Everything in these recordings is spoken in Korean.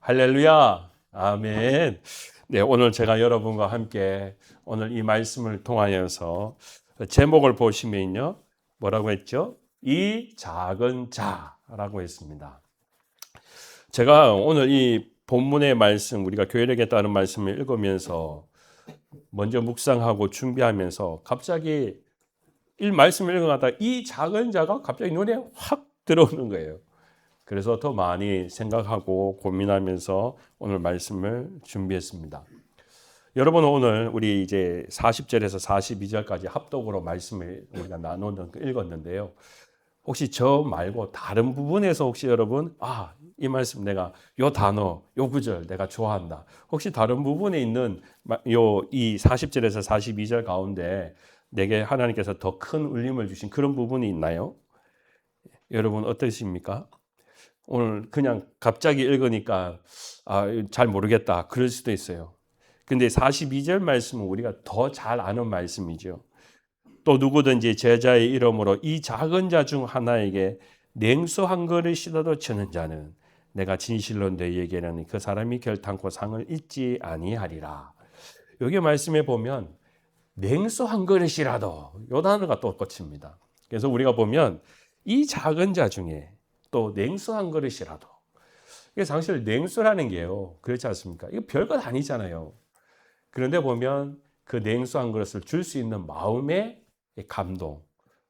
할렐루야. 아멘. 네, 오늘 제가 여러분과 함께 오늘 이 말씀을 통하여서 제목을 보시면요. 뭐라고 했죠? 이 작은 자라고 했습니다. 제가 오늘 이 본문의 말씀, 우리가 교회력에 따른 말씀을 읽으면서 먼저 묵상하고 준비하면서 갑자기 이 말씀을 읽어가다가 이 작은 자가 갑자기 눈에 확 들어오는 거예요. 그래서 더 많이 생각하고 고민하면서 오늘 말씀을 준비했습니다. 여러분, 오늘 우리 이제 40절에서 42절까지 합독으로 말씀을 우리가 읽었는데요. 혹시 저 말고 다른 부분에서 혹시 여러분, 이 말씀 내가 요 단어, 요 구절 내가 좋아한다. 혹시 다른 부분에 있는 이 40절에서 42절 가운데 내게 하나님께서 더 큰 울림을 주신 그런 부분이 있나요? 여러분 어떠십니까? 오늘 그냥 갑자기 읽으니까 잘 모르겠다 그럴 수도 있어요. 근데 42절 말씀은 우리가 더 잘 아는 말씀이죠. 또 누구든지 제자의 이름으로 이 작은 자 중 하나에게 냉수 한 그릇이라도 주는 자는 내가 진실로 너희에게는 그 사람이 결탄코 상을 잊지 아니하리라. 여기 말씀에 보면 냉수 한 그릇이라도 요 단어가 또 꽂힙니다. 그래서 우리가 보면 이 작은 자 중에 또 냉수 한 그릇이라도, 이게 사실 냉수라는 게요, 그렇지 않습니까? 이거 별것 아니잖아요. 그런데 보면 그 냉수 한 그릇을 줄 수 있는 마음의 감동,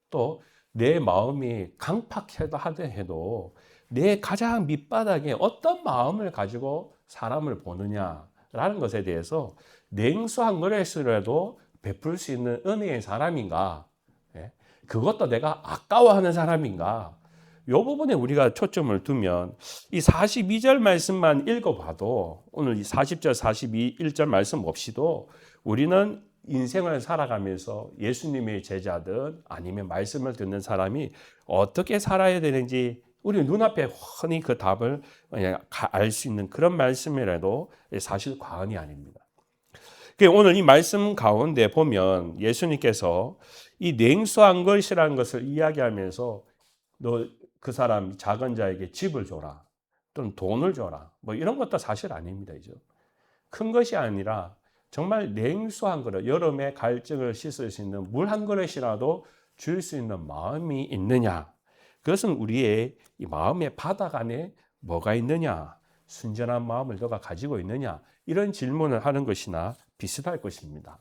또 내 마음이 강팍하다 해도 내 가장 밑바닥에 어떤 마음을 가지고 사람을 보느냐라는 것에 대해서 냉수 한 그릇이라도 베풀 수 있는 은혜의 사람인가, 그것도 내가 아까워하는 사람인가, 이 부분에 우리가 초점을 두면 이 42절 말씀만 읽어봐도, 오늘 이 40절, 41절 말씀 없이도 우리는 인생을 살아가면서 예수님의 제자든 아니면 말씀을 듣는 사람이 어떻게 살아야 되는지 우리 눈앞에 훤히 그 답을 알 수 있는 그런 말씀이라도 사실 과언이 아닙니다. 오늘 이 말씀 가운데 보면 예수님께서 이 냉수한 것이라는 것을 이야기하면서 너 그 사람 작은 자에게 집을 줘라, 또는 돈을 줘라, 뭐 이런 것도 사실 아닙니다. 큰 것이 아니라 정말 냉수한 그릇, 여름에 갈증을 씻을 수 있는 물 한 그릇이라도 줄 수 있는 마음이 있느냐, 그것은 우리의 이 마음의 바닥 안에 뭐가 있느냐, 순전한 마음을 너가 가지고 있느냐, 이런 질문을 하는 것이나 비슷할 것입니다.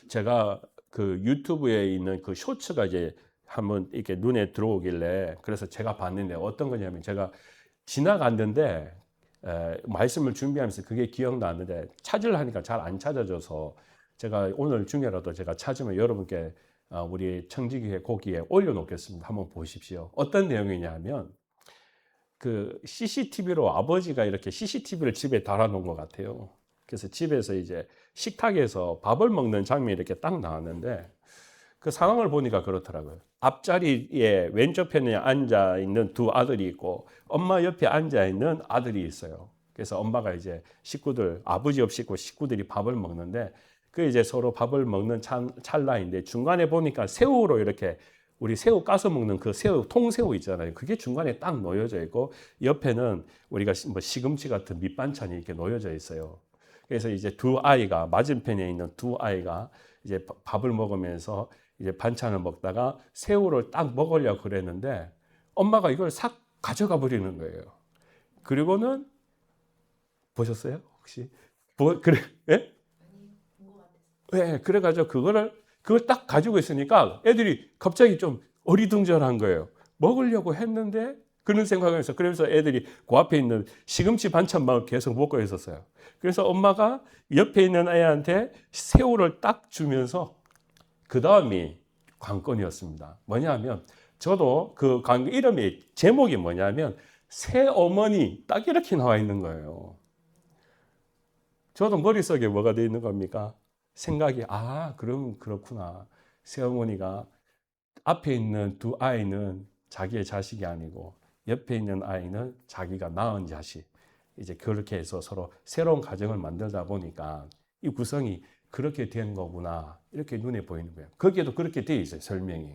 제가 그 유튜브에 있는 그 쇼츠가 이제 한번 이렇게 눈에 들어오길래, 그래서 제가 봤는데 어떤 거냐면, 제가 지나갔는데 말씀을 준비하면서 그게 기억나는데 찾으려 하니까 잘 안 찾아져서, 제가 오늘 중에라도 제가 찾으면 여러분께 우리 청지기회 거기에 올려놓겠습니다. 한번 보십시오. 어떤 내용이냐면, 그 CCTV로 아버지가 이렇게 CCTV를 집에 달아놓은 것 같아요. 그래서 집에서 이제 식탁에서 밥을 먹는 장면이 이렇게 딱 나왔는데, 그 상황을 보니까 그렇더라고요. 앞자리에 왼쪽 편에 앉아 있는 두 아들이 있고 엄마 옆에 앉아 있는 아들이 있어요. 그래서 엄마가 이제 식구들, 아버지 없이 있고 식구들이 밥을 먹는데, 그 이제 서로 밥을 먹는 찰나인데 중간에 보니까 새우로 이렇게, 우리 새우 까서 먹는 그 새우, 통새우 있잖아요. 그게 중간에 딱 놓여져 있고 옆에는 우리가 뭐 시금치 같은 밑반찬이 이렇게 놓여져 있어요. 그래서 이제 두 아이가, 맞은편에 있는 두 아이가 이제 밥을 먹으면서 이제 반찬을 먹다가 새우를 딱 먹으려고 그랬는데 엄마가 이걸 싹 가져가 버리는 거예요. 그리고는 보셨어요? 혹시? 그래, 예? 네, 그래가지고 그걸 딱 가지고 있으니까 애들이 갑자기 좀 어리둥절한 거예요. 먹으려고 했는데 그런 생각을 해서, 그래서 애들이 그 앞에 있는 시금치 반찬만 계속 먹고 있었어요. 그래서 엄마가 옆에 있는 애한테 새우를 딱 주면서, 그 다음이 관건이었습니다. 뭐냐면, 저도 그 관건 이름이, 제목이 뭐냐면 새어머니, 딱 이렇게 나와 있는 거예요. 저도 머릿속에 뭐가 되어 있는 겁니까? 생각이, 그럼 그렇구나. 새어머니가 앞에 있는 두 아이는 자기의 자식이 아니고 옆에 있는 아이는 자기가 낳은 자식. 이제 그렇게 해서 서로 새로운 가정을 만들다 보니까 이 구성이 그렇게 된 거구나, 이렇게 눈에 보이는 거예요. 거기에도 그렇게 되어 있어요, 설명이.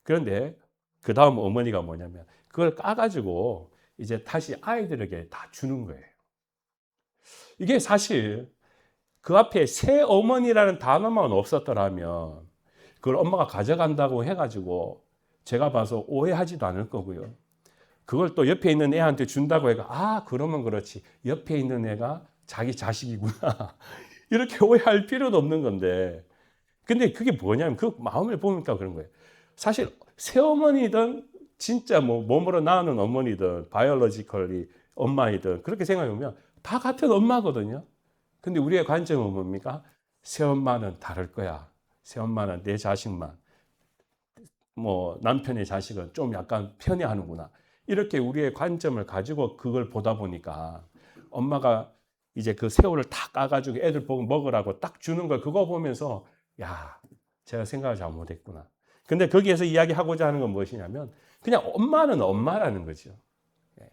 그런데 그 다음 어머니가 뭐냐면, 그걸 까가지고 이제 다시 아이들에게 다 주는 거예요. 이게 사실 그 앞에 새어머니라는 단어만 없었더라면 그걸 엄마가 가져간다고 해가지고 제가 봐서 오해하지도 않을 거고요. 그걸 또 옆에 있는 애한테 준다고 해가 그러면 그렇지. 옆에 있는 애가 자기 자식이구나. 이렇게 오해할 필요도 없는 건데. 근데 그게 뭐냐면 그 마음을 보니까 그런 거예요. 사실 새어머니든 진짜 몸으로 낳는 어머니든 바이올로지컬리 엄마이든 그렇게 생각해보면 다 같은 엄마거든요. 근데 우리의 관점은 뭡니까? 새엄마는 다를 거야. 새엄마는 내 자식만, 남편의 자식은 좀 약간 편애하는구나. 이렇게 우리의 관점을 가지고 그걸 보다 보니까 엄마가 이제 그 새우를 다 까가지고 애들 보고 먹으라고 딱 주는 걸 그거 보면서 야, 제가 생각을 잘못했구나. 근데 거기에서 이야기하고자 하는 건 무엇이냐면 그냥 엄마는 엄마라는 거죠.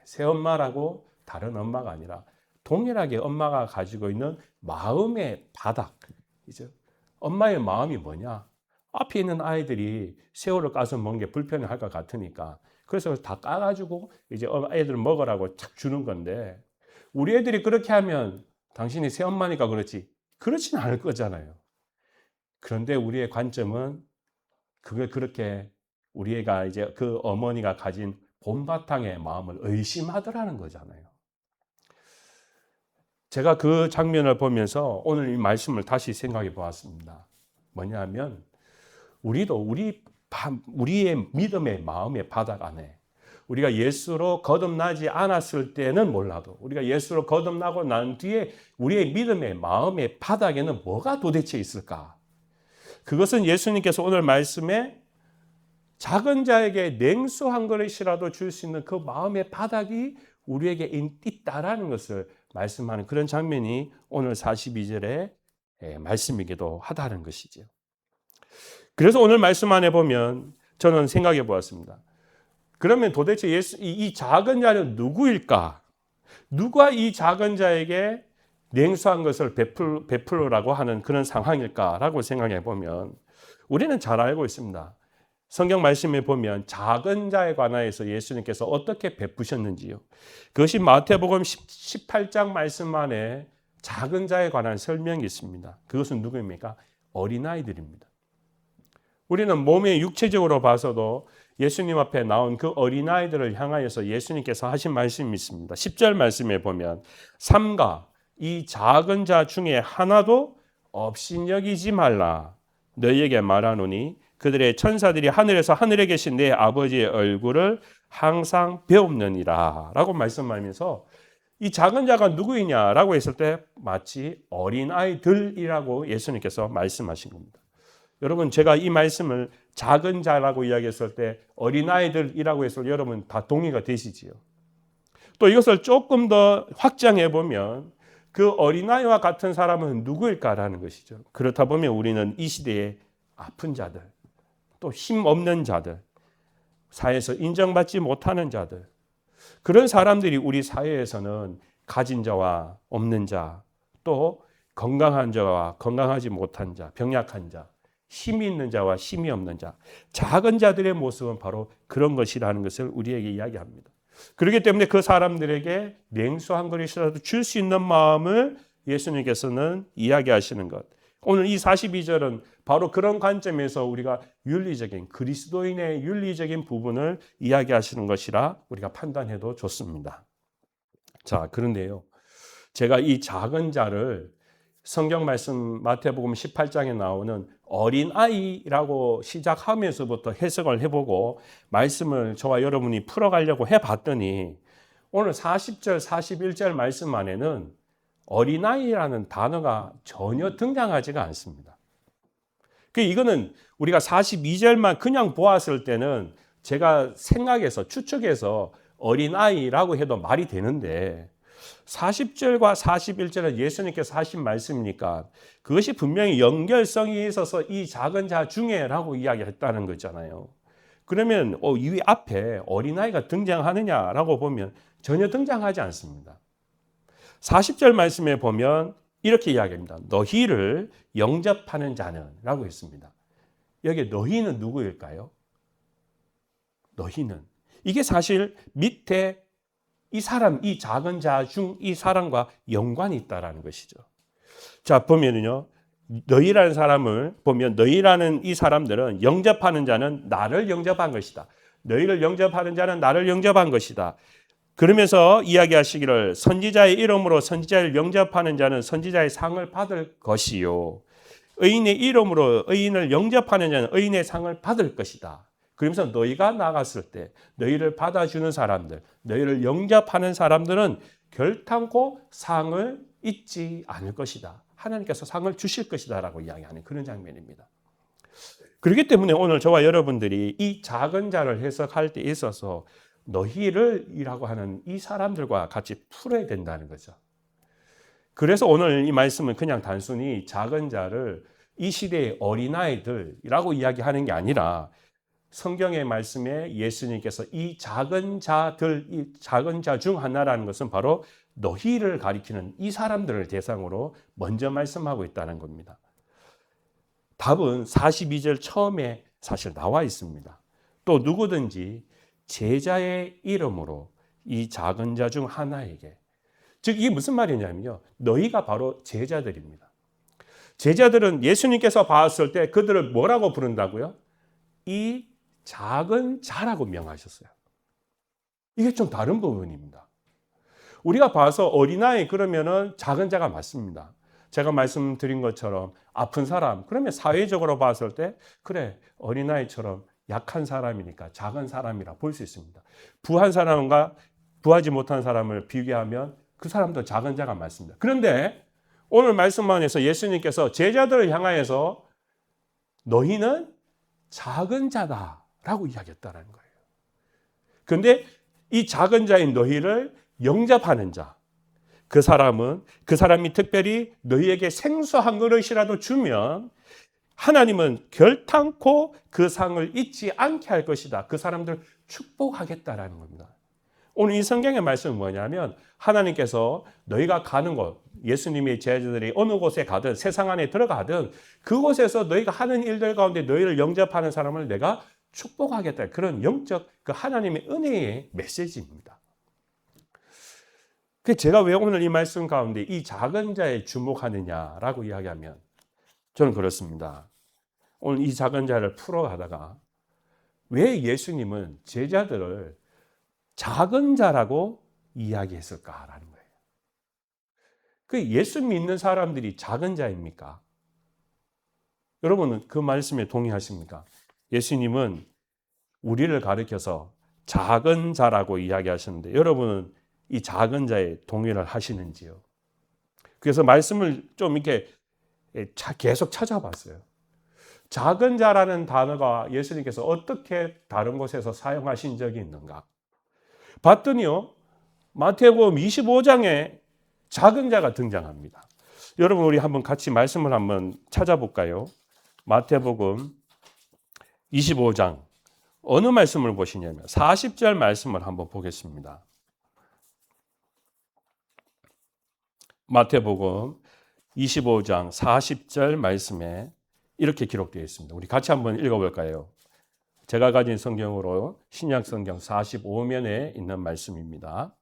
새엄마라고 다른 엄마가 아니라 동일하게 엄마가 가지고 있는 마음의 바닥. 이제 엄마의 마음이 뭐냐? 앞에 있는 아이들이 새우를 까서 먹는 게 불편할 것 같으니까 그래서 다 까가지고 이제 애들 먹으라고 착 주는 건데 우리 애들이 그렇게 하면 당신이 새엄마니까 그렇지 그렇지는 않을 거잖아요. 그런데 우리의 관점은 그걸 그렇게 우리 애가 이제 그 어머니가 가진 본바탕의 마음을 의심하더라는 거잖아요. 제가 그 장면을 보면서 오늘 이 말씀을 다시 생각해 보았습니다. 뭐냐면 우리도 우리의 믿음의 마음의 바닥 안에 우리가 예수로 거듭나지 않았을 때는 몰라도 우리가 예수로 거듭나고 난 뒤에 우리의 믿음의 마음의 바닥에는 뭐가 도대체 있을까? 그것은 예수님께서 오늘 말씀에 작은 자에게 냉수 한 그릇이라도 줄 수 있는 그 마음의 바닥이 우리에게 있다라는 것을 말씀하는 그런 장면이 오늘 42절의 말씀이기도 하다는 것이죠. 그래서 오늘 말씀 안에 보면 저는 생각해 보았습니다. 그러면 도대체 이 작은 자는 누구일까? 누가 이 작은 자에게 냉수한 것을 베풀으라고 하는 그런 상황일까라고 생각해 보면 우리는 잘 알고 있습니다. 성경 말씀에 보면 작은 자에 관하여서 예수님께서 어떻게 베푸셨는지요. 그것이 마태복음 18장 말씀 안에 작은 자에 관한 설명이 있습니다. 그것은 누구입니까? 어린아이들입니다. 우리는 몸에 육체적으로 봐서도 예수님 앞에 나온 그 어린아이들을 향하여서 예수님께서 하신 말씀이 있습니다. 10절 말씀에 보면 삼가 이 작은 자 중에 하나도 업신여기지 말라 너희에게 말하노니 그들의 천사들이 하늘에서 하늘에 계신 내 아버지의 얼굴을 항상 배웁느니라 라고 말씀하면서 이 작은 자가 누구이냐라고 했을 때 마치 어린아이들이라고 예수님께서 말씀하신 겁니다. 여러분 제가 이 말씀을 작은 자라고 이야기했을 때 어린아이들이라고 했을 때 여러분 다 동의가 되시지요. 또 이것을 조금 더 확장해 보면 그 어린아이와 같은 사람은 누구일까라는 것이죠. 그렇다 보면 우리는 이 시대의 아픈 자들, 또 힘없는 자들, 사회에서 인정받지 못하는 자들, 그런 사람들이 우리 사회에서는 가진 자와 없는 자, 또 건강한 자와 건강하지 못한 자, 병약한 자, 힘이 있는 자와 힘이 없는 자, 작은 자들의 모습은 바로 그런 것이라는 것을 우리에게 이야기합니다. 그렇기 때문에 그 사람들에게 냉수 한 그릇이라도 줄 수 있는 마음을 예수님께서는 이야기하시는 것. 오늘 이 42절은 바로 그런 관점에서 우리가 윤리적인 그리스도인의 윤리적인 부분을 이야기하시는 것이라 우리가 판단해도 좋습니다. 자, 그런데요. 제가 이 작은 자를 성경 말씀 마태복음 18장에 나오는 어린아이라고 시작하면서부터 해석을 해보고 말씀을 저와 여러분이 풀어가려고 해봤더니 오늘 40절, 41절 말씀 안에는 어린아이라는 단어가 전혀 등장하지가 않습니다. 이거는 우리가 42절만 그냥 보았을 때는 제가 생각해서 추측해서 어린아이라고 해도 말이 되는데 40절과 41절은 예수님께서 하신 말씀이니까 그것이 분명히 연결성이 있어서 이 작은 자 중에라고 이야기했다는 거잖아요. 그러면 이 앞에 어린아이가 등장하느냐라고 보면 전혀 등장하지 않습니다. 40절 말씀에 보면 이렇게 이야기합니다. 너희를 영접하는 자는 라고 했습니다. 여기 너희는 누구일까요? 너희는. 이게 사실 밑에 이 사람, 이 작은 자 중 이 사람과 연관이 있다라는 것이죠. 자, 보면은요. 너희라는 사람을 보면 너희라는 이 사람들은 영접하는 자는 나를 영접한 것이다. 너희를 영접하는 자는 나를 영접한 것이다. 그러면서 이야기하시기를 선지자의 이름으로 선지자를 영접하는 자는 선지자의 상을 받을 것이요. 의인의 이름으로 의인을 영접하는 자는 의인의 상을 받을 것이다. 그러면서 너희가 나갔을 때 너희를 받아주는 사람들, 너희를 영접하는 사람들은 결탄코 상을 잊지 않을 것이다. 하나님께서 상을 주실 것이다 라고 이야기하는 그런 장면입니다. 그렇기 때문에 오늘 저와 여러분들이 이 작은 자를 해석할 때 있어서 너희를 이라고 하는 이 사람들과 같이 풀어야 된다는 거죠. 그래서 오늘 이 말씀은 그냥 단순히 작은 자를 이 시대의 어린아이들이라고 이야기하는 게 아니라 성경의 말씀에 예수님께서 이 작은 자들, 이 작은 자 중 하나라는 것은 바로 너희를 가리키는 이 사람들을 대상으로 먼저 말씀하고 있다는 겁니다. 답은 42절 처음에 사실 나와 있습니다. 또 누구든지 제자의 이름으로 이 작은 자 중 하나에게, 즉 이게 무슨 말이냐면요. 너희가 바로 제자들입니다. 제자들은 예수님께서 봤을 때 그들을 뭐라고 부른다고요? 이 작은 자라고 명하셨어요. 이게 좀 다른 부분입니다. 우리가 봐서 어린아이 그러면은 작은 자가 맞습니다. 제가 말씀드린 것처럼 아픈 사람, 그러면 사회적으로 봤을 때 그래 어린아이처럼 약한 사람이니까 작은 사람이라 볼 수 있습니다. 부한 사람과 부하지 못한 사람을 비교하면 그 사람도 작은 자가 맞습니다. 그런데 오늘 말씀 안에서 예수님께서 제자들을 향하여서 너희는 작은 자다라고 이야기했다는 거예요. 그런데 이 작은 자인 너희를 영접하는 자, 그 사람이 특별히 너희에게 생수한 그릇이라도 주면 하나님은 결탄코 그 상을 잊지 않게 할 것이다. 그 사람들 축복하겠다라는 겁니다. 오늘 이 성경의 말씀은 뭐냐면 하나님께서 너희가 가는 곳, 예수님의 제자들이 어느 곳에 가든 세상 안에 들어가든 그곳에서 너희가 하는 일들 가운데 너희를 영접하는 사람을 내가 축복하겠다. 그런 영적 그 하나님의 은혜의 메시지입니다. 제가 왜 오늘 이 말씀 가운데 이 작은 자에 주목하느냐라고 이야기하면 저는 그렇습니다. 오늘 이 작은 자를 풀어가다가 왜 예수님은 제자들을 작은 자라고 이야기했을까라는 거예요. 그 예수 믿는 사람들이 작은 자입니까? 여러분은 그 말씀에 동의하십니까? 예수님은 우리를 가리켜서 작은 자라고 이야기하셨는데 여러분은 이 작은 자에 동의를 하시는지요? 그래서 말씀을 좀 이렇게 계속 찾아봤어요. 작은 자라는 단어가 예수님께서 어떻게 다른 곳에서 사용하신 적이 있는가? 봤더니요, 마태복음 25장에 작은 자가 등장합니다. 여러분 우리 한번 같이 말씀을 한번 찾아볼까요? 마태복음 25장 어느 말씀을 보시냐면 40절 말씀을 한번 보겠습니다. 마태복음 25장 40절 말씀에 이렇게 기록되어 있습니다. 우리 같이 한번 읽어볼까요? 제가 가진 성경으로 신약 성경 45면에 있는 말씀입니다.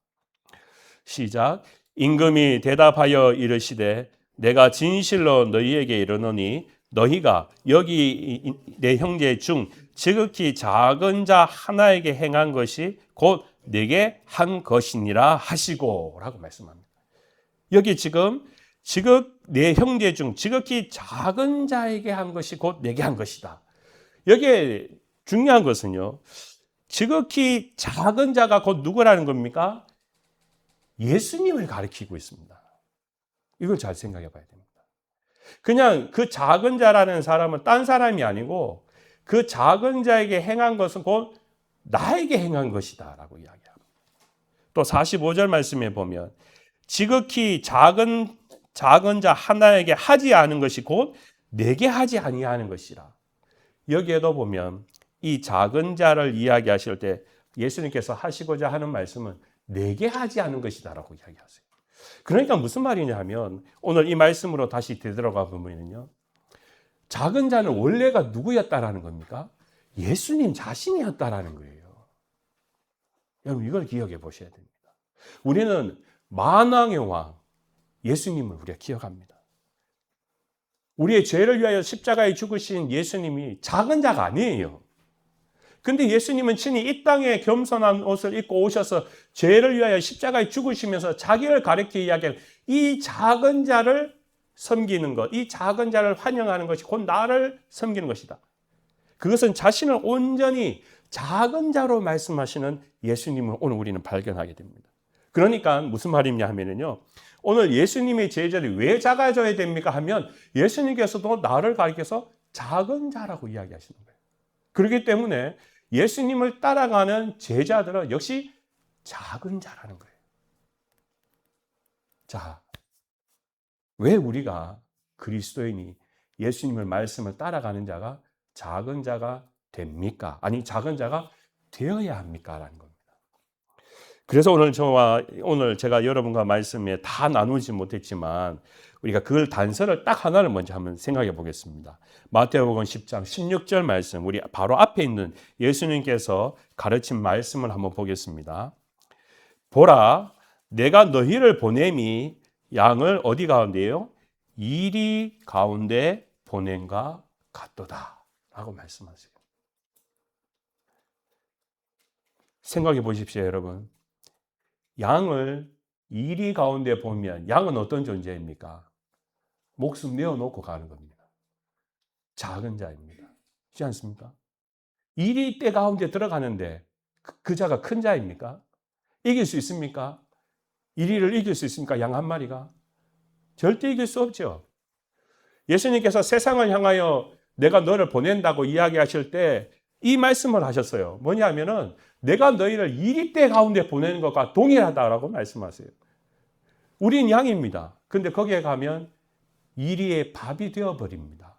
시작. 임금이 대답하여 이르시되 내가 진실로 너희에게 이르노니 너희가 여기 내 형제 중 지극히 작은 자 하나에게 행한 것이 곧 내게 한 것이니라 하시고 라고 말씀합니다. 여기 지금 내 형제 중 지극히 작은 자에게 한 것이 곧 내게 한 것이다. 여기에 중요한 것은요. 지극히 작은 자가 곧 누구라는 겁니까? 예수님을 가리키고 있습니다. 이걸 잘 생각해 봐야 됩니다. 그냥 그 작은 자라는 사람은 딴 사람이 아니고 그 작은 자에게 행한 것은 곧 나에게 행한 것이다 라고 이야기합니다. 또 45절 말씀에 보면 지극히 작은 자 하나에게 하지 않은 것이 곧 내게 하지 아니하는 것이라. 여기에도 보면 이 작은 자를 이야기하실 때 예수님께서 하시고자 하는 말씀은 내게 하지 않은 것이다라고 이야기하세요. 그러니까 무슨 말이냐 하면 오늘 이 말씀으로 다시 되돌아가 보면요. 작은 자는 원래가 누구였다라는 겁니까? 예수님 자신이었다라는 거예요. 여러분 이걸 기억해 보셔야 됩니다. 우리는 만왕의 왕 예수님을 우리가 기억합니다. 우리의 죄를 위하여 십자가에 죽으신 예수님이 작은 자가 아니에요. 근데 예수님은 친히 이 땅에 겸손한 옷을 입고 오셔서 죄를 위하여 십자가에 죽으시면서 자기를 가리켜 이야기하는 이 작은 자를 섬기는 것, 이 작은 자를 환영하는 것이 곧 나를 섬기는 것이다. 그것은 자신을 온전히 작은 자로 말씀하시는 예수님을 오늘 우리는 발견하게 됩니다. 그러니까 무슨 말이냐 하면요, 오늘 예수님의 제자들이 왜 작아져야 됩니까 하면 예수님께서도 나를 가리켜서 작은 자라고 이야기하시는 거예요. 그렇기 때문에 예수님을 따라가는 제자들은 역시 작은 자라는 거예요. 자, 왜 우리가 그리스도인이 예수님의 말씀을 따라가는 자가 작은 자가 됩니까? 아니, 작은 자가 되어야 합니까? 라는 겁니다. 그래서 오늘 제가 여러분과 말씀에 다 나누지 못했지만 우리가 그걸 단서를 딱 하나를 먼저 한번 생각해 보겠습니다. 마태복음 10장 16절 말씀, 우리 바로 앞에 있는 예수님께서 가르친 말씀을 한번 보겠습니다. 보라, 내가 너희를 보냄이 양을 어디 가운데요? 이리 가운데 보냄과 같도다 라고 말씀하세요. 생각해 보십시오, 여러분. 양을 이리 가운데 보면 양은 어떤 존재입니까? 목숨 내어놓고 가는 겁니다. 작은 자입니다. 그렇지 않습니까? 이리 때 가운데 들어가는데 그 자가 큰 자입니까? 이길 수 있습니까? 이리를 이길 수 있습니까? 양 한 마리가? 절대 이길 수 없죠. 예수님께서 세상을 향하여 내가 너를 보낸다고 이야기하실 때 이 말씀을 하셨어요. 뭐냐면은 내가 너희를 이리 때 가운데 보내는 것과 동일하다라고 말씀하세요. 우린 양입니다. 근데 거기에 가면 이리의 밥이 되어버립니다.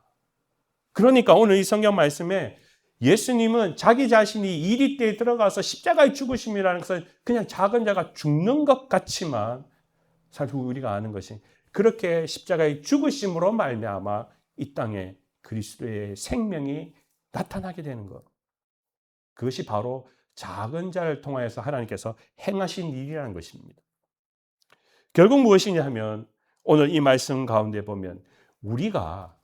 그러니까 오늘 이 성경 말씀에 예수님은 자기 자신이 이리 때에 들어가서 십자가에 죽으심이라는 것은 그냥 작은 자가 죽는 것 같지만 사실 우리가 아는 것이 그렇게 십자가에 죽으심으로 말미암아 이 땅에 그리스도의 생명이 나타나게 되는 것. 그것이 바로 작은 자를 통하여서 하나님께서 행하신 일이라는 것입니다. 결국 무엇이냐 하면 오늘 이 말씀 가운데 보면 우리가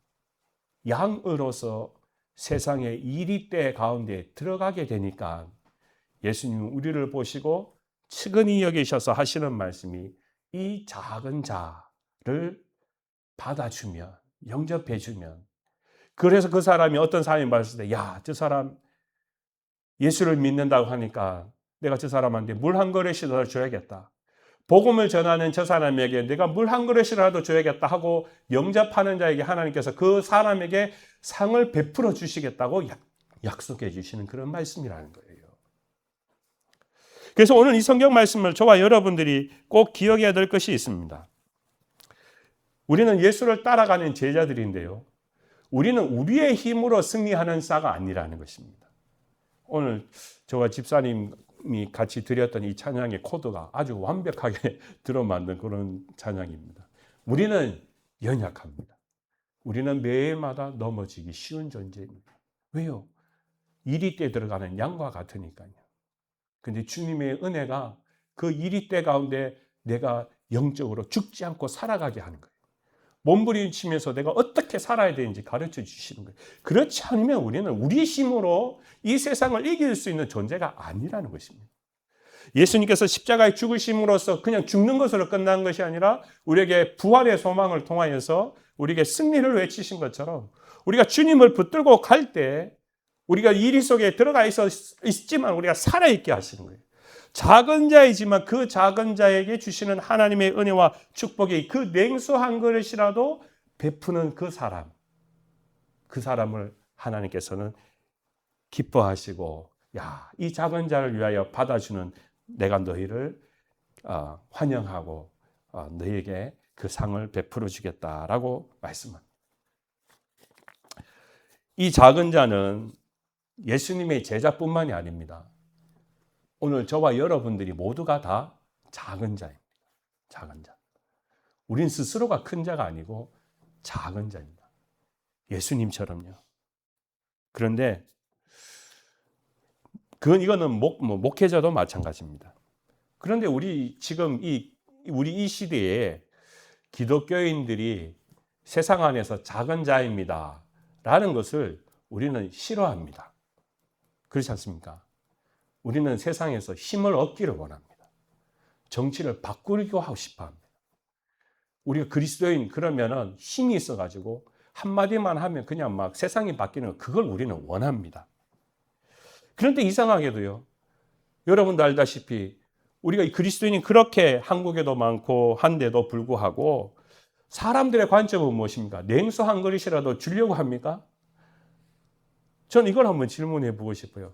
양으로서 세상의 이리때 가운데 들어가게 되니까 예수님은 우리를 보시고 측은히 여기셔서 하시는 말씀이 이 작은 자를 받아주면, 영접해주면, 그래서 그 사람이 어떤 사람이 봤을 때, 야, 저 사람 예수를 믿는다고 하니까 내가 저 사람한테 물 한 그릇이라도 줘야겠다. 복음을 전하는 저 사람에게 내가 물 한 그릇이라도 줘야겠다 하고 영접하는 자에게 하나님께서 그 사람에게 상을 베풀어 주시겠다고 약속해 주시는 그런 말씀이라는 거예요. 그래서 오늘 이 성경 말씀을 저와 여러분들이 꼭 기억해야 될 것이 있습니다. 우리는 예수를 따라가는 제자들인데요. 우리는 우리의 힘으로 승리하는 자가 아니라는 것입니다. 오늘 저와 집사님이 같이 드렸던 이 찬양의 코드가 아주 완벽하게 들어만든 그런 찬양입니다. 우리는 연약합니다. 우리는 매일마다 넘어지기 쉬운 존재입니다. 왜요? 이리 때 들어가는 양과 같으니까요. 근데 주님의 은혜가 그 이리 때 가운데 내가 영적으로 죽지 않고 살아가게 하는 거예요. 몸부림치면서 내가 어떻게 살아야 되는지 가르쳐 주시는 거예요. 그렇지 않으면 우리는 우리 힘으로 이 세상을 이길 수 있는 존재가 아니라는 것입니다. 예수님께서 십자가에 죽으심으로써 그냥 죽는 것으로 끝난 것이 아니라 우리에게 부활의 소망을 통하여서 우리에게 승리를 외치신 것처럼 우리가 주님을 붙들고 갈 때 우리가 이리 속에 들어가 있지만 우리가 살아있게 하시는 거예요. 작은 자이지만 그 작은 자에게 주시는 하나님의 은혜와 축복이 그 냉수한 그릇이라도 베푸는 그 사람을 하나님께서는 기뻐하시고, 야, 이 작은 자를 위하여 받아주는 내가 너희를 환영하고 너희에게 그 상을 베풀어 주겠다라고 말씀합니다. 이 작은 자는 예수님의 제자뿐만이 아닙니다. 오늘 저와 여러분들이 모두가 다 작은 자입니다. 작은 자. 우린 스스로가 큰 자가 아니고 작은 자입니다. 예수님처럼요. 그런데 이거는 목회자도 마찬가지입니다. 그런데 지금 우리 이 시대에 기독교인들이 세상 안에서 작은 자입니다 라는 것을 우리는 싫어합니다. 그렇지 않습니까? 우리는 세상에서 힘을 얻기를 원합니다. 정치를 바꾸려고 하고 싶어 합니다. 우리가 그리스도인 그러면은 힘이 있어가지고 한마디만 하면 그냥 막 세상이 바뀌는 그걸 우리는 원합니다. 그런데 이상하게도요, 여러분도 알다시피 우리가 그리스도인이 그렇게 한국에도 많고 한데도 불구하고 사람들의 관점은 무엇입니까? 냉수 한 그릇이라도 주려고 합니까? 전 이걸 한번 질문해 보고 싶어요.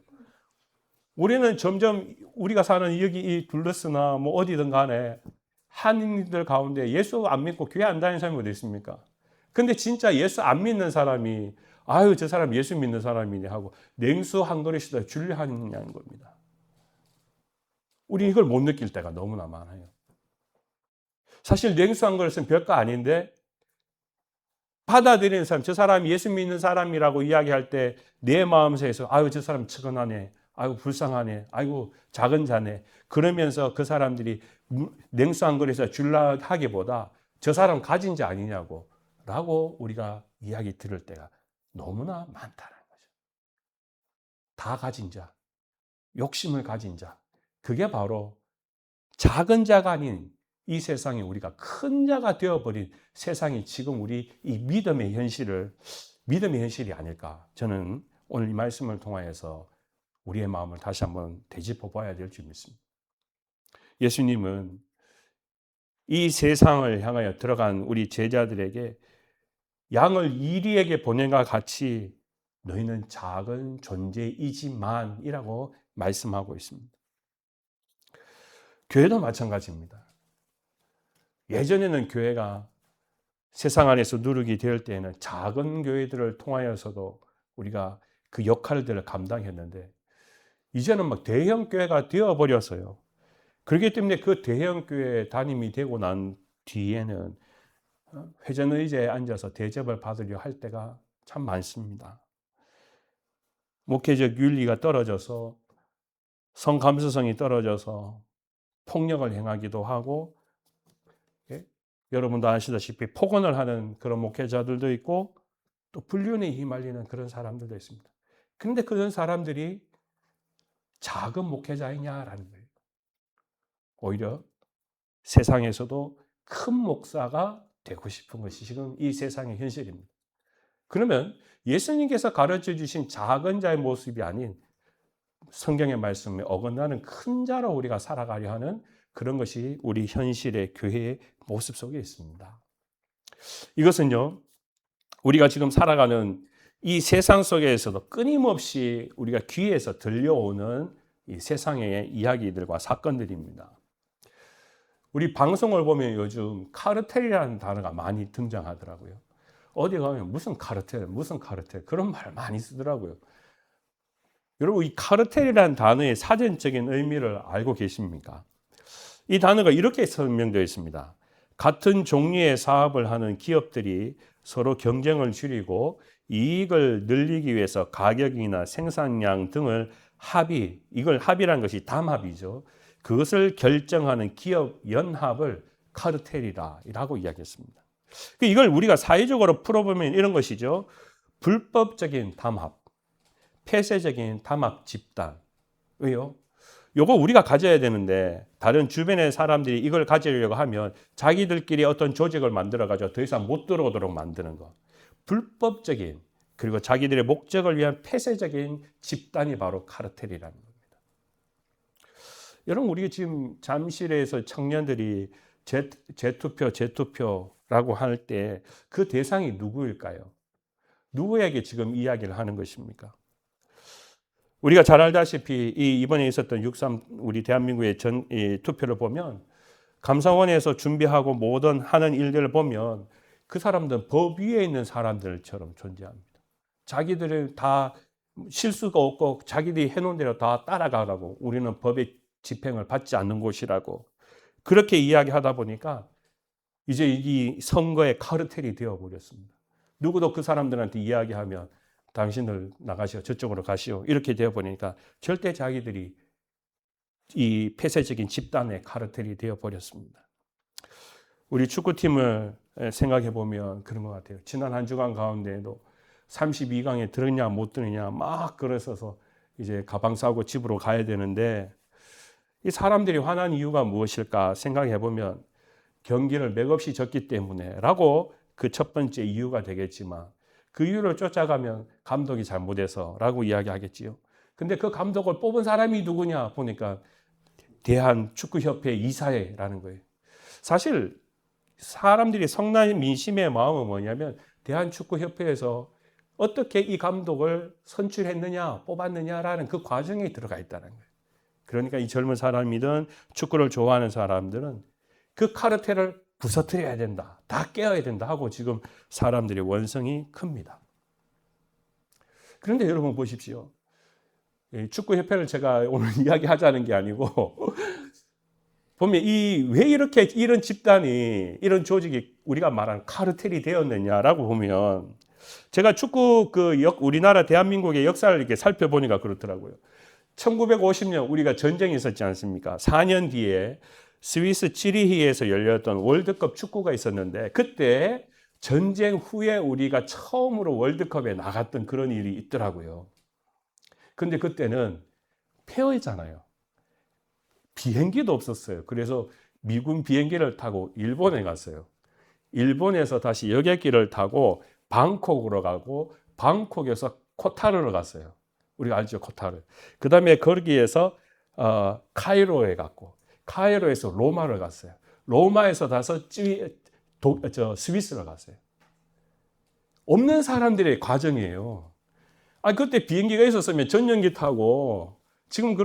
우리는 점점 우리가 사는 여기 이 둘러스나 뭐 어디든 간에 한인들 가운데 예수 안 믿고 교회 안 다니는 사람이 어디 있습니까? 근데 진짜 예수 안 믿는 사람이 아유 저 사람 예수 믿는 사람이네 하고 냉수 한 그릇이라도 주려 하느냐는 겁니다. 우리 이걸 못 느낄 때가 너무나 많아요. 사실 냉수 한 그릇은 별거 아닌데 받아들이는 사람, 저 사람이 예수 믿는 사람이라고 이야기할 때 내 마음속에서 아유 저 사람 측은하네, 아유 불쌍하네, 아이고 작은 자네 그러면서 그 사람들이 냉수 한 그릇에서 줄라 하기보다 저 사람 가진 자 아니냐고 라고 우리가 이야기 들을 때가 너무나 많다는 거죠. 다 가진 자, 욕심을 가진 자, 그게 바로 작은 자가 아닌 이 세상에 우리가 큰 자가 되어버린 세상이 지금 우리 이 믿음의 현실이 아닐까. 저는 오늘 이 말씀을 통하여서 우리의 마음을 다시 한번 되짚어 봐야 될 줄 믿습니다. 예수님은 이 세상을 향하여 들어간 우리 제자들에게 양을 이리에게 보낸과 같이 너희는 작은 존재이지만이라고 말씀하고 있습니다. 교회도 마찬가지입니다. 예전에는 교회가 세상 안에서 누룩이 될 때에는 작은 교회들을 통하여서도 우리가 그 역할들을 감당했는데 이제는 막 대형 교회가 되어버렸어요. 그렇기 때문에 그 대형 교회 담임이 되고 난 뒤에는 회전 의자에 앉아서 대접을 받으려 할 때가 참 많습니다. 목회적 윤리가 떨어져서 성 감수성이 떨어져서 폭력을 행하기도 하고 여러분도 아시다시피 폭언을 하는 그런 목회자들도 있고 또 불륜에 휘말리는 그런 사람들도 있습니다. 그런데 그런 사람들이 작은 목회자이냐라는 거예요. 오히려 세상에서도 큰 목사가 되고 싶은 것이 지금 이 세상의 현실입니다. 그러면 예수님께서 가르쳐 주신 작은 자의 모습이 아닌 성경의 말씀에 어긋나는 큰 자로 우리가 살아가려 하는 그런 것이 우리 현실의 교회의 모습 속에 있습니다. 이것은요, 우리가 지금 살아가는 이 세상 속에서도 끊임없이 우리가 귀에서 들려오는 이 세상의 이야기들과 사건들입니다. 우리 방송을 보면 요즘 카르텔이라는 단어가 많이 등장하더라고요. 어디 가면 무슨 카르텔 그런 말 많이 쓰더라고요. 여러분 이 카르텔이라는 단어의 사전적인 의미를 알고 계십니까? 이 단어가 이렇게 설명되어 있습니다. 같은 종류의 사업을 하는 기업들이 서로 경쟁을 줄이고 이익을 늘리기 위해서 가격이나 생산량 등을 이걸 합의라는 것이 담합이죠. 그것을 결정하는 기업 연합을 카르텔이라고 이야기했습니다. 이걸 우리가 사회적으로 풀어보면 이런 것이죠. 불법적인 담합, 폐쇄적인 담합 집단. 왜요? 요거 우리가 가져야 되는데 다른 주변의 사람들이 이걸 가지려고 하면 자기들끼리 어떤 조직을 만들어가지고 더 이상 못 들어오도록 만드는 거. 불법적인 그리고 자기들의 목적을 위한 폐쇄적인 집단이 바로 카르텔이라는 겁니다. 여러분 우리 지금 잠실에서 청년들이 재투표라고 할 때 그 대상이 누구일까요? 누구에게 지금 이야기를 하는 것입니까? 우리가 잘 알다시피 이번에 있었던 6.3 우리 대한민국의 투표를 보면 감사원에서 준비하고 모든 하는 일들을 보면 그 사람들은 법 위에 있는 사람들처럼 존재합니다. 자기들은 다 실수가 없고 자기들이 해놓은 대로 다 따라가라고 우리는 법의 집행을 받지 않는 곳이라고 그렇게 이야기하다 보니까 이제 이 선거의 카르텔이 되어버렸습니다. 누구도 그 사람들한테 이야기하면 당신들 나가시오, 저쪽으로 가시오 이렇게 되어버리니까 절대 자기들이 이 폐쇄적인 집단의 카르텔이 되어버렸습니다. 우리 축구팀을 생각해 보면 그런 것 같아요. 지난 한 주간 가운데에도 32강에 들었냐 못 들었냐 막 그랬어서 이제 가방 싸고 집으로 가야 되는데, 이 사람들이 화난 이유가 무엇일까 생각해 보면 경기를 맥없이 졌기 때문에라고 그 첫 번째 이유가 되겠지만, 그 이유를 쫓아가면 감독이 잘못해서라고 이야기하겠지요. 근데 그 감독을 뽑은 사람이 누구냐 보니까 대한축구협회 이사회라는 거예요. 사실 사람들이 성난 민심의 마음은 뭐냐면 대한축구협회에서 어떻게 이 감독을 선출했느냐 뽑았느냐라는 그 과정에 들어가 있다는 거예요. 그러니까 이 젊은 사람이든 축구를 좋아하는 사람들은 그 카르텔을 부서뜨려야 된다, 다 깨어야 된다 하고 지금 사람들의 원성이 큽니다. 그런데 여러분 보십시오. 축구협회를 제가 오늘 이야기하자는 게 아니고 보면 왜 이렇게 이런 집단이, 이런 조직이 우리가 말하는 카르텔이 되었느냐라고 보면, 제가 축구 우리나라 대한민국의 역사를 이렇게 살펴보니까 그렇더라고요. 1950년 우리가 전쟁이 있었지 않습니까? 4년 뒤에 스위스 찌리히에서 열렸던 월드컵 축구가 있었는데, 그때 전쟁 후에 우리가 처음으로 월드컵에 나갔던 그런 일이 있더라고요. 근데 그때는 폐허했잖아요. 비행기도 없었어요. 그래서 미군 비행기를 타고 일본에 갔어요. 일본에서 다시 여객기를 타고 방콕으로 가고, 방콕에서 코타르로 갔어요. 우리가 알죠, 코타르. 그 다음에 거기에서 카이로에 갔고, 카이로에서 로마를 갔어요. 로마에서 다시 스위스로 갔어요. 없는 사람들의 과정이에요. 그때 비행기가 있었으면 전용기 타고 지금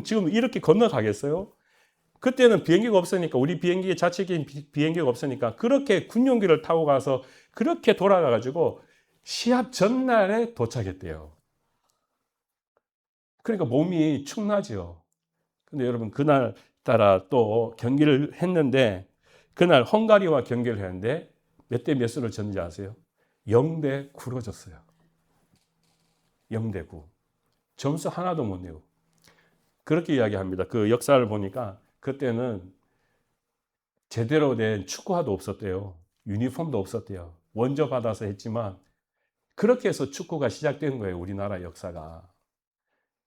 지금 이렇게 건너가겠어요? 그때는 비행기가 없으니까, 우리 비행기에 자체적인 비행기가 없으니까 그렇게 군용기를 타고 가서 그렇게 돌아가가지고 시합 전날에 도착했대요. 그러니까 몸이 축나죠. 근데 여러분, 그날 따라 또 경기를 했는데, 그날 헝가리와 경기를 했는데 몇 대 몇으로 졌는지 아세요? 0대 9로 졌어요. 0대 9. 점수 하나도 못 내고. 그렇게 이야기합니다. 그 역사를 보니까 그때는 제대로 된 축구화도 없었대요. 유니폼도 없었대요. 원조 받아서 했지만 그렇게 해서 축구가 시작된 거예요, 우리나라 역사가.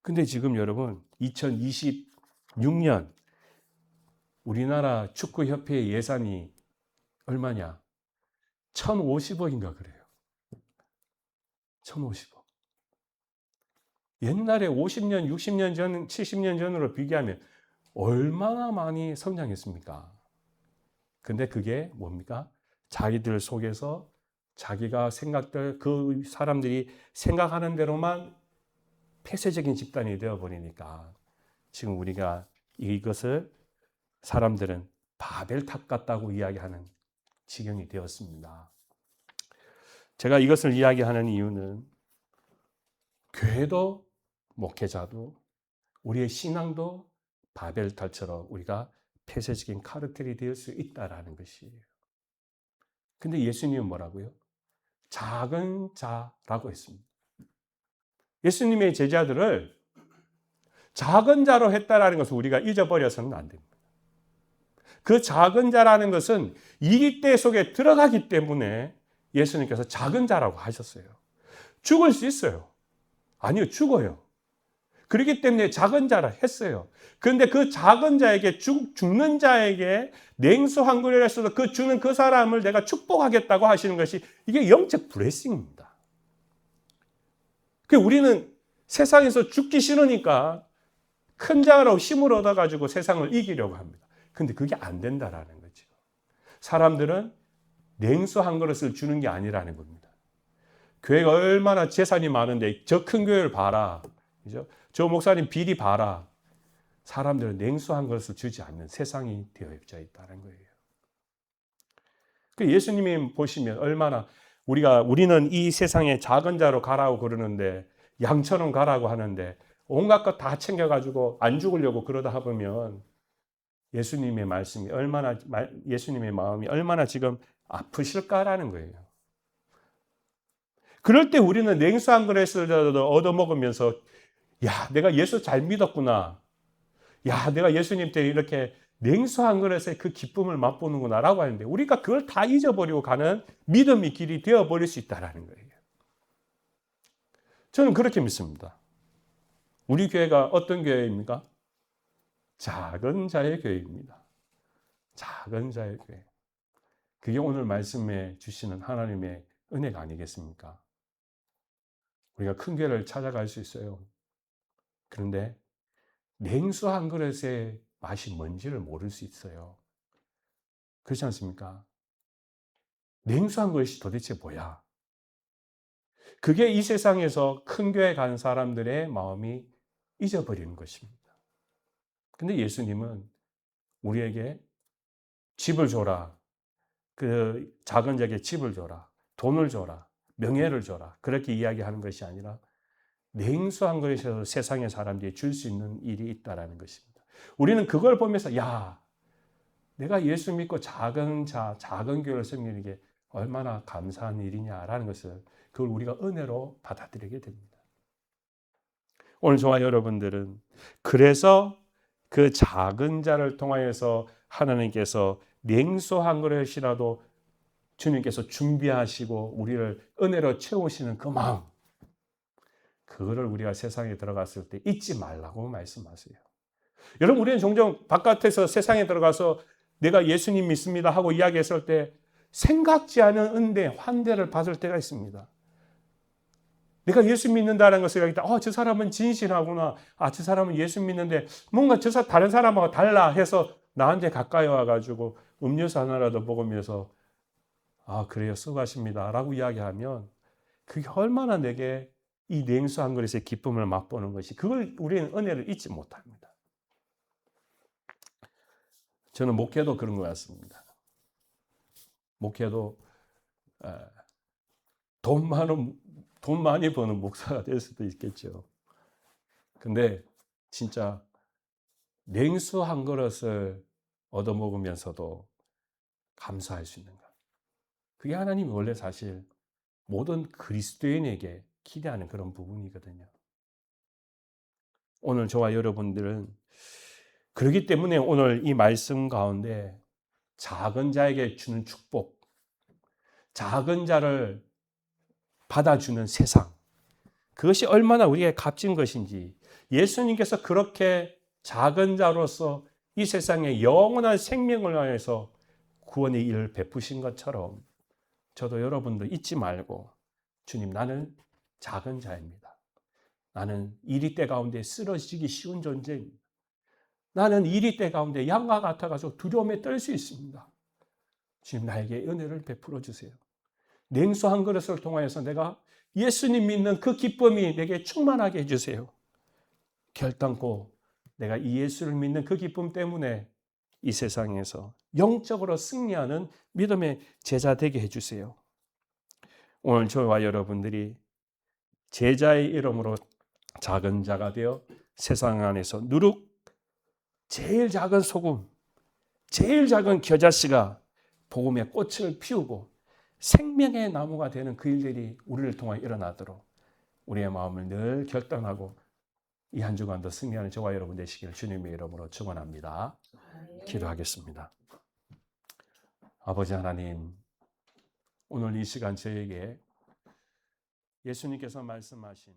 근데 지금 여러분, 2026년 우리나라 축구협회의 예산이 얼마냐? 1,050억인가 그래요. 1,050억. 옛날에 50년, 60년 전, 70년 전으로 비교하면 얼마나 많이 성장했습니까? 근데 그게 뭡니까? 자기들 속에서 자기가 그 사람들이 생각하는 대로만 폐쇄적인 집단이 되어버리니까 지금 우리가 이것을 사람들은 바벨탑 같다고 이야기하는 지경이 되었습니다. 제가 이것을 이야기하는 이유는 교회도 목회자도 우리의 신앙도 바벨탑처럼 우리가 폐쇄적인 카르텔이 될 수 있다라는 것이에요. 근데 예수님은 뭐라고요? 작은 자라고 했습니다. 예수님의 제자들을 작은 자로 했다라는 것을 우리가 잊어버려서는 안 됩니다. 그 작은 자라는 것은 이익대 속에 들어가기 때문에 예수님께서 작은 자라고 하셨어요. 죽을 수 있어요. 아니요, 죽어요. 그렇기 때문에 작은 자라 했어요. 그런데 그 작은 자에게, 죽는 자에게 냉수 한 그릇에서도 그 주는 그 사람을 내가 축복하겠다고 하시는 것이, 이게 영적 블레싱입니다. 우리는 세상에서 죽기 싫으니까 큰 자로 힘을 얻어가지고 세상을 이기려고 합니다. 근데 그게 안 된다라는 거죠. 사람들은 냉수 한 그릇을 주는 게 아니라는 겁니다. 교회가 얼마나 재산이 많은데 저 큰 교회를 봐라. 그죠? 저 목사님 비리 봐라. 사람들은 냉수 한 그릇을 주지 않는 세상이 되어져 있다는 거예요. 예수님이 보시면 얼마나 우리는 이 세상에 작은 자로 가라고 그러는데, 양처럼 가라고 하는데 온갖 것 다 챙겨가지고 안 죽으려고 그러다 보면 예수님의 말씀이 예수님의 마음이 얼마나 지금 아프실까라는 거예요. 그럴 때 우리는 냉수 한 그릇을 얻어먹으면서, 야, 내가 예수 잘 믿었구나. 야, 내가 예수님 때 이렇게 냉수한 그릇에 그 기쁨을 맛보는구나 라고 하는데 우리가 그걸 다 잊어버리고 가는 믿음의 길이 되어버릴 수 있다는 거예요. 저는 그렇게 믿습니다. 우리 교회가 어떤 교회입니까? 작은 자의 교회입니다. 작은 자의 교회. 그게 오늘 말씀에 주시는 하나님의 은혜가 아니겠습니까? 우리가 큰 교회를 찾아갈 수 있어요. 그런데 냉수 한 그릇의 맛이 뭔지를 모를 수 있어요. 그렇지 않습니까? 냉수 한 그릇이 도대체 뭐야? 그게 이 세상에서 큰 교회 간 사람들의 마음이 잊어버리는 것입니다. 근데 예수님은 우리에게 집을 줘라. 그 작은 자에게 집을 줘라. 돈을 줘라. 명예를 줘라. 그렇게 이야기하는 것이 아니라 냉수한 그릇에서 세상의 사람들이 줄 수 있는 일이 있다는 것입니다. 우리는 그걸 보면서 야, 내가 예수 믿고 작은 교회를 섬기는 게 얼마나 감사한 일이냐라는 것을 그걸 우리가 은혜로 받아들이게 됩니다. 오늘 저와 여러분들은 그래서 그 작은 자를 통하여서 하나님께서 냉수 한 그릇이라도 주님께서 준비하시고 우리를 은혜로 채우시는 그 마음, 그거를 우리가 세상에 들어갔을 때 잊지 말라고 말씀하세요. 여러분, 우리는 종종 바깥에서 세상에 들어가서 내가 예수님 믿습니다 하고 이야기했을 때 생각지 않은 은혜, 환대를 받을 때가 있습니다. 내가 예수 믿는다는 것을 생각했다. 저 사람은 진실하구나. 저 사람은 예수 믿는데 뭔가 다른 사람하고 달라 해서 나한테 가까이 와가지고 음료수 하나라도 먹으면서 그래요, 수고하십니다 라고 이야기하면 그게 얼마나 내게 이 냉수 한 그릇의 기쁨을 맛보는 것이, 그걸 우리는 은혜를 잊지 못합니다. 저는 목회도 그런 것 같습니다. 목회도 돈 많이 버는 목사가 될 수도 있겠죠. 근데 진짜 냉수 한 그릇을 얻어먹으면서도 감사할 수 있는 것. 그게 하나님이 원래 사실 모든 그리스도인에게 기대하는 그런 부분이거든요. 오늘 저와 여러분들은 그렇기 때문에 오늘 이 말씀 가운데 작은 자에게 주는 축복, 작은 자를 받아주는 세상, 그것이 얼마나 우리에게 값진 것인지, 예수님께서 그렇게 작은 자로서 이 세상에 영원한 생명을 위해서 구원의 일을 베푸신 것처럼 저도 여러분도 잊지 말고, 주님, 나는 작은 자입니다. 나는 이리 때 가운데 쓰러지기 쉬운 존재입니다. 나는 이리 때 가운데 양과 같아가지고 두려움에 떨 수 있습니다. 주님, 나에게 은혜를 베풀어 주세요. 냉수 한 그릇을 통하여서 내가 예수님 믿는 그 기쁨이 내게 충만하게 해주세요. 결단코 내가 이 예수를 믿는 그 기쁨 때문에 이 세상에서 영적으로 승리하는 믿음의 제자 되게 해주세요. 오늘 저와 여러분들이 제자의 이름으로 작은 자가 되어 세상 안에서 누룩, 제일 작은 소금, 제일 작은 겨자씨가 복음의 꽃을 피우고 생명의 나무가 되는 그 일들이 우리를 통해 일어나도록 우리의 마음을 늘 결단하고 이 한 주간도 승리하는 저와 여러분 되시기를 주님의 이름으로 축원합니다. 기도하겠습니다. 아버지 하나님, 오늘 이 시간 저에게 예수님께서 말씀하신